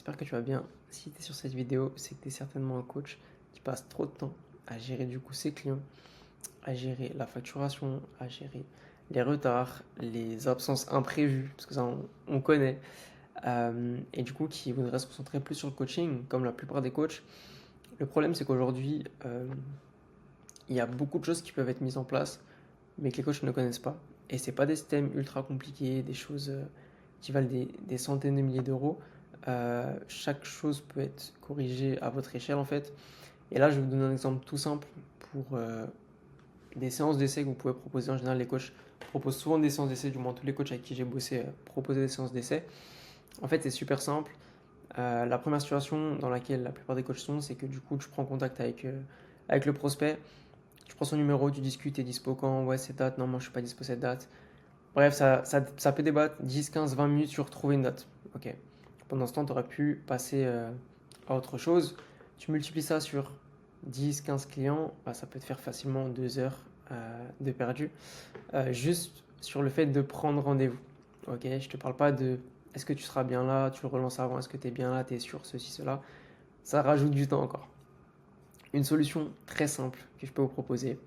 j'espère que tu vas bien. Si tu es sur cette vidéo, c'est que tu es certainement un coach qui passe trop de temps à gérer du coup ses clients, à gérer la facturation, à gérer les retards, les absences imprévues, parce que ça on connaît, et du coup qui voudrait se concentrer plus sur le coaching, comme la plupart des coachs. Le problème c'est qu'aujourd'hui, il y a beaucoup de choses qui peuvent être mises en place, mais que les coachs ne connaissent pas. Et c'est pas des systèmes ultra compliqués, des choses qui valent des centaines de milliers d'euros. Chaque chose peut être corrigée à votre échelle en fait. Et là, je vais vous donner un exemple tout simple pour des séances d'essai que vous pouvez proposer. En général, les coachs proposent souvent des séances d'essai, du moins tous les coachs avec qui j'ai bossé proposaient des séances d'essai. En fait, c'est super simple. La première situation dans laquelle la plupart des coachs sont, c'est que du coup, tu prends contact avec le prospect, tu prends son numéro, tu discutes, t'es dispo quand, ouais, cette date, non, moi je suis pas dispo cette date. Bref, ça peut débattre 10, 15, 20 minutes sur trouver une date. Ok. Pendant ce temps, tu aurais pu passer à autre chose. Tu multiplies ça sur 10, 15 clients, bah, ça peut te faire facilement 2 heures de perdu. Juste sur le fait de prendre rendez-vous. Ok, je te parle pas de est-ce que tu seras bien là, tu le relances avant, est-ce que tu es bien là, tu es sûr, ceci, cela. Ça rajoute du temps encore. Une solution très simple que je peux vous proposer.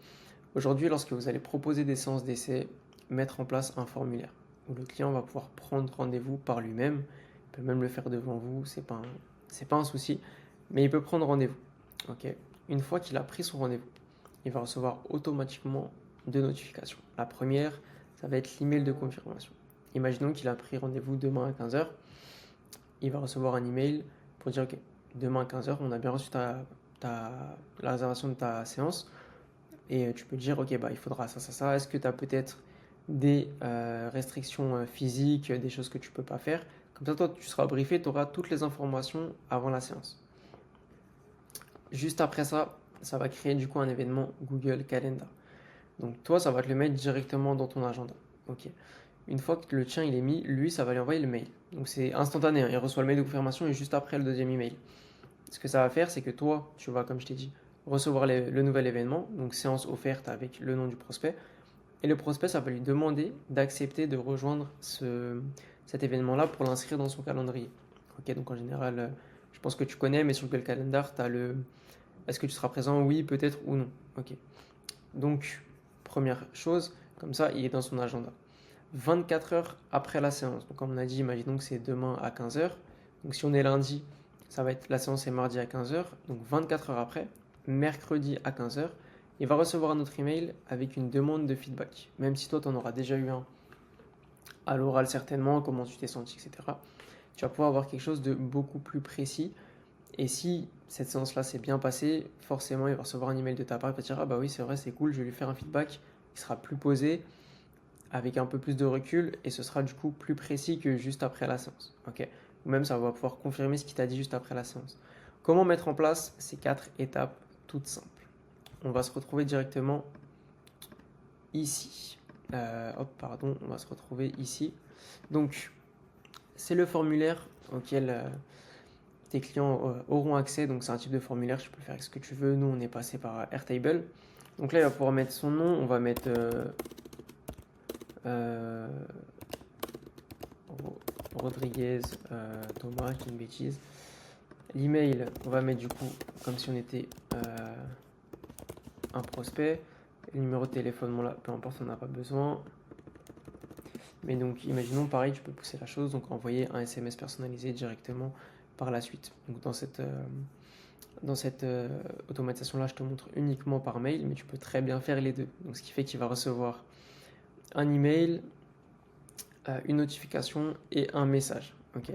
Aujourd'hui, lorsque vous allez proposer des séances d'essai, mettre en place un formulaire où le client va pouvoir prendre rendez-vous par lui-même. Il peut même le faire devant vous, c'est pas un souci, mais il peut prendre rendez-vous. Ok. Une fois qu'il a pris son rendez-vous, il va recevoir automatiquement deux notifications. La première, ça va être l'email de confirmation. Imaginons qu'il a pris rendez-vous demain à 15h. Il va recevoir un email pour dire ok, demain à 15h, on a bien reçu la réservation de ta séance. Et tu peux dire, ok, bah, il faudra ça, ça, ça. Est-ce que tu as peut-être des restrictions physiques, des choses que tu peux pas faire? Comme ça, toi, tu seras briefé, tu auras toutes les informations avant la séance. Juste après ça, ça va créer du coup un événement Google Calendar. Donc toi, ça va te le mettre directement dans ton agenda. Ok. Une fois que le tien il est mis, lui, ça va lui envoyer le mail. Donc c'est instantané, hein. Il reçoit le mail de confirmation et juste après le deuxième email. Ce que ça va faire, c'est que toi, tu vas, comme je t'ai dit, recevoir le nouvel événement, donc séance offerte avec le nom du prospect. Et le prospect, ça va lui demander d'accepter de rejoindre cet événement-là pour l'inscrire dans son calendrier. Ok, donc en général, je pense que tu connais, mais sur Google Calendar, tu as le est-ce que tu seras présent? Oui, peut-être ou non. Ok. Donc, première chose, comme ça, il est dans son agenda. 24 heures après la séance. Donc, comme on a dit, imaginons que c'est demain à 15h. Donc, si on est lundi, ça va être la séance est mardi à 15h. Donc, 24 heures après, mercredi à 15h, il va recevoir un autre email avec une demande de feedback. Même si toi, tu en auras déjà eu un à l'oral certainement, comment tu t'es senti, etc. Tu vas pouvoir avoir quelque chose de beaucoup plus précis. Et si cette séance-là s'est bien passée, forcément, il va recevoir un email de ta part, il va dire ah bah oui, c'est vrai, c'est cool, je vais lui faire un feedback qui sera plus posé, avec un peu plus de recul, et ce sera du coup plus précis que juste après la séance. Ok. Ou même ça va pouvoir confirmer ce qu'il t'a dit juste après la séance. Comment mettre en place ces 4 étapes toutes simples? On va se retrouver directement ici. Hop, pardon, on va se retrouver ici. Donc, c'est le formulaire auquel tes clients auront accès. Donc, c'est un type de formulaire, tu peux le faire avec ce que tu veux. Nous, on est passé par Airtable. Donc là, il va pouvoir mettre son nom. On va mettre euh, Rodriguez Thomas, je dis une bêtise. L'email, on va mettre du coup comme si on était un prospect. Le numéro de téléphone, bon là, peu importe, on n'a pas besoin. Mais donc, imaginons pareil, tu peux pousser la chose, donc envoyer un SMS personnalisé directement par la suite. Donc, dans cette automatisation-là, je te montre uniquement par mail, mais tu peux très bien faire les deux. Donc, ce qui fait qu'il va recevoir un email, une notification et un message. Ok.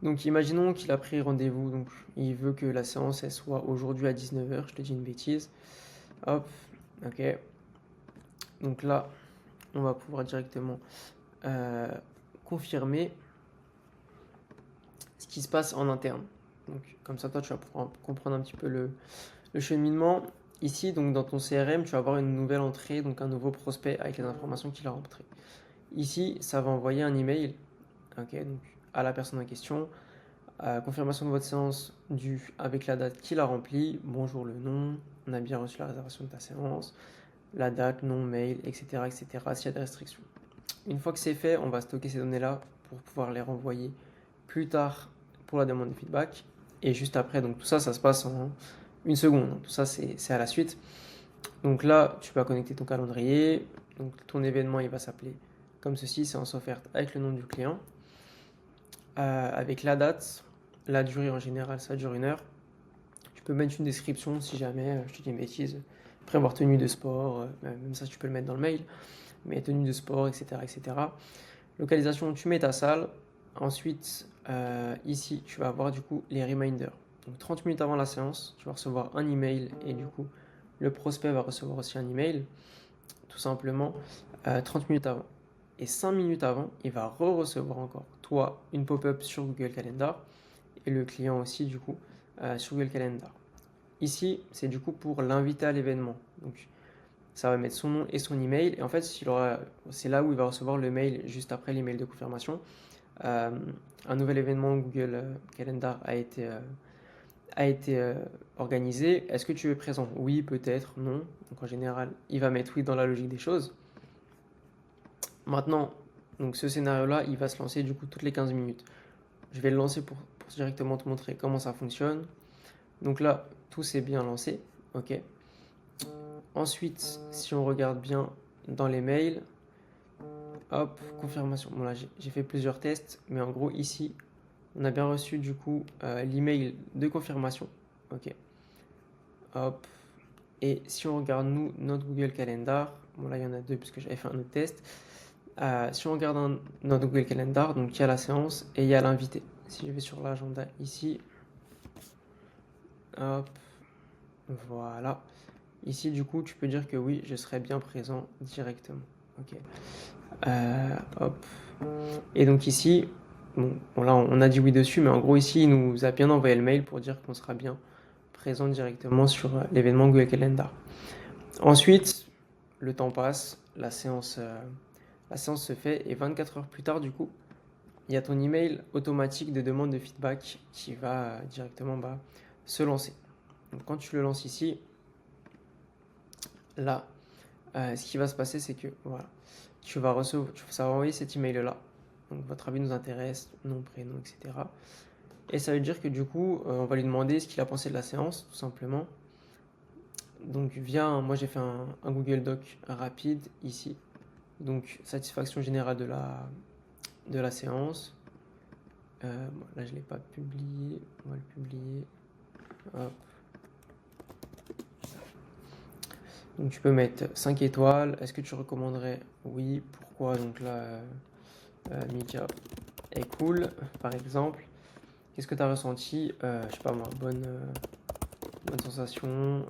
Donc, imaginons qu'il a pris rendez-vous, donc il veut que la séance elle soit aujourd'hui à 19h, je te dis une bêtise. Hop, ok. Donc là, on va pouvoir directement euh, confirmer ce qui se passe en interne. Donc, comme ça, toi, tu vas pouvoir comprendre un petit peu le cheminement. Ici, donc dans ton CRM, tu vas avoir une nouvelle entrée, donc un nouveau prospect avec les informations qu'il a rentrées. Ici, ça va envoyer un email, ok, donc à la personne en question. Confirmation de votre séance avec la date qu'il a remplie. Bonjour le nom, on a bien reçu la réservation de ta séance, la date, nom, mail, etc. etc. s'il y a des restrictions. Une fois que c'est fait, on va stocker ces données-là pour pouvoir les renvoyer plus tard pour la demande de feedback. Et juste après, donc tout ça, ça se passe en une seconde. Tout ça, c'est à la suite. Donc là, tu vas connecter ton calendrier. Donc ton événement, il va s'appeler comme ceci, séance offerte avec le nom du client, avec la date, la durée en général, ça dure 1 heure. Tu peux mettre une description si jamais, je te dis une bêtise, prévoir tenue de sport, même ça tu peux le mettre dans le mail, mais tenue de sport, etc. etc. Localisation, tu mets ta salle. Ensuite, ici, tu vas avoir du coup les reminders. Donc 30 minutes avant la séance, tu vas recevoir un email et du coup, le prospect va recevoir aussi un email, tout simplement 30 minutes avant. Et 5 minutes avant, il va re-recevoir encore, toi, une pop-up sur Google Calendar et le client aussi, du coup, sur Google Calendar. Ici, c'est du coup pour l'inviter à l'événement. Donc, ça va mettre son nom et son email. Et en fait, c'est là où il va recevoir le mail juste après l'email de confirmation. Un nouvel événement Google Calendar a été organisé. Est-ce que tu es présent? Oui, peut-être, non. Donc en général, il va mettre oui dans la logique des choses. Maintenant, donc ce scénario-là, il va se lancer du coup toutes les 15 minutes. Je vais le lancer pour directement te montrer comment ça fonctionne. Donc là, tout s'est bien lancé. OK. Ensuite, si on regarde bien dans les mails, hop, confirmation. Bon là, j'ai fait plusieurs tests, mais en gros, ici, on a bien reçu du coup l'email de confirmation. OK. Hop. Et si on regarde nous, notre Google Calendar, bon là, il y en a deux puisque j'avais fait un autre test. Si on regarde notre Google Calendar, donc il y a la séance et il y a l'invité. Si je vais sur l'agenda ici, hop, voilà. Ici, du coup, tu peux dire que oui, je serai bien présent directement. Ok. Hop. Et donc ici, bon, là, on a dit oui dessus, mais en gros, ici, il nous a bien envoyé le mail pour dire qu'on sera bien présent directement sur l'événement Google Calendar. Ensuite, le temps passe, la séance se fait et 24 heures plus tard, du coup, il y a ton email automatique de demande de feedback qui va directement se lancer. Donc, quand tu le lances ici, là, ce qui va se passer, c'est que voilà, ça va envoyer cet email-là. Donc, votre avis nous intéresse, nom, prénom, etc. Et ça veut dire que du coup, on va lui demander ce qu'il a pensé de la séance, tout simplement. Donc, moi j'ai fait un Google Doc rapide ici. Donc, satisfaction générale de la séance. Bon, là, je ne l'ai pas publié. On va le publier. Hop. Donc, tu peux mettre 5 étoiles. Est-ce que tu recommanderais? Oui. Pourquoi? Donc là, Media est cool, par exemple. Qu'est-ce que tu as ressenti? Je sais pas moi, bonne sensation,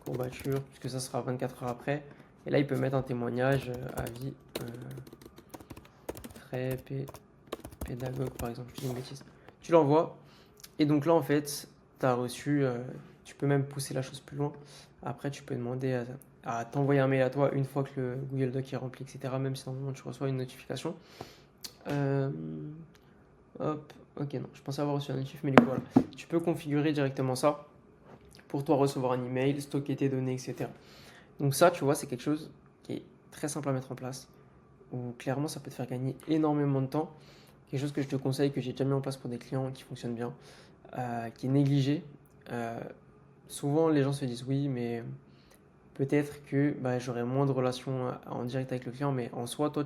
courbature, puisque ça sera 24 heures après. Et là, il peut mettre un témoignage, avis, très pédagogue, par exemple. Je dis une bêtise. Tu l'envoies. Et donc là, en fait, tu as reçu, tu peux même pousser la chose plus loin. Après, tu peux demander à t'envoyer un mail à toi une fois que le Google Doc est rempli, etc. Même si normalement tu reçois une notification. Euh, Hop, ok, non, je pensais avoir reçu un notif, mais du coup, voilà. Tu peux configurer directement ça pour toi recevoir un email, stocker tes données, etc. Donc ça, tu vois, c'est quelque chose qui est très simple à mettre en place, où clairement, ça peut te faire gagner énormément de temps. Quelque chose que je te conseille, que j'ai déjà mis en place pour des clients qui fonctionnent bien, qui est négligé. Souvent, les gens se disent oui, mais peut-être que j'aurai moins de relations en direct avec le client, mais en soi, toi,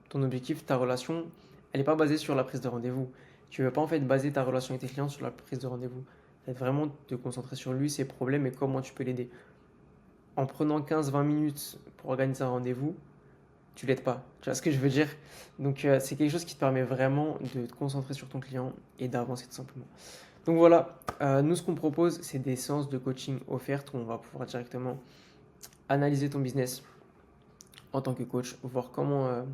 ton objectif, ta relation, elle n'est pas basée sur la prise de rendez-vous. Tu ne veux pas en fait baser ta relation avec tes clients sur la prise de rendez-vous. C'est vraiment te concentrer sur lui, ses problèmes et comment tu peux l'aider. En prenant 15-20 minutes pour organiser un rendez-vous, tu l'aides pas. Tu vois ce que je veux dire? Donc c'est quelque chose qui te permet vraiment de te concentrer sur ton client et d'avancer tout simplement. Donc voilà, nous ce qu'on propose, c'est des séances de coaching offertes où on va pouvoir directement analyser ton business en tant que coach, voir comment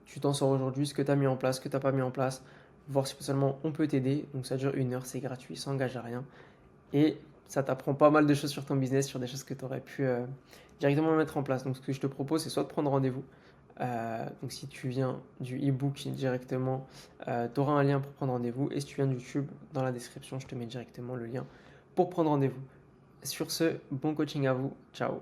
tu t'en sors aujourd'hui, ce que tu as mis en place, ce que tu n'as pas mis en place, voir si seulement on peut t'aider. Donc ça dure 1 heure, c'est gratuit, ça n'engage à rien. Et ça t'apprend pas mal de choses sur ton business, sur des choses que tu aurais pu directement mettre en place. Donc ce que je te propose, c'est soit de prendre rendez-vous. Donc si tu viens du e-book directement, tu auras un lien pour prendre rendez-vous. Et si tu viens de YouTube, dans la description, je te mets directement le lien pour prendre rendez-vous. Sur ce, bon coaching à vous. Ciao.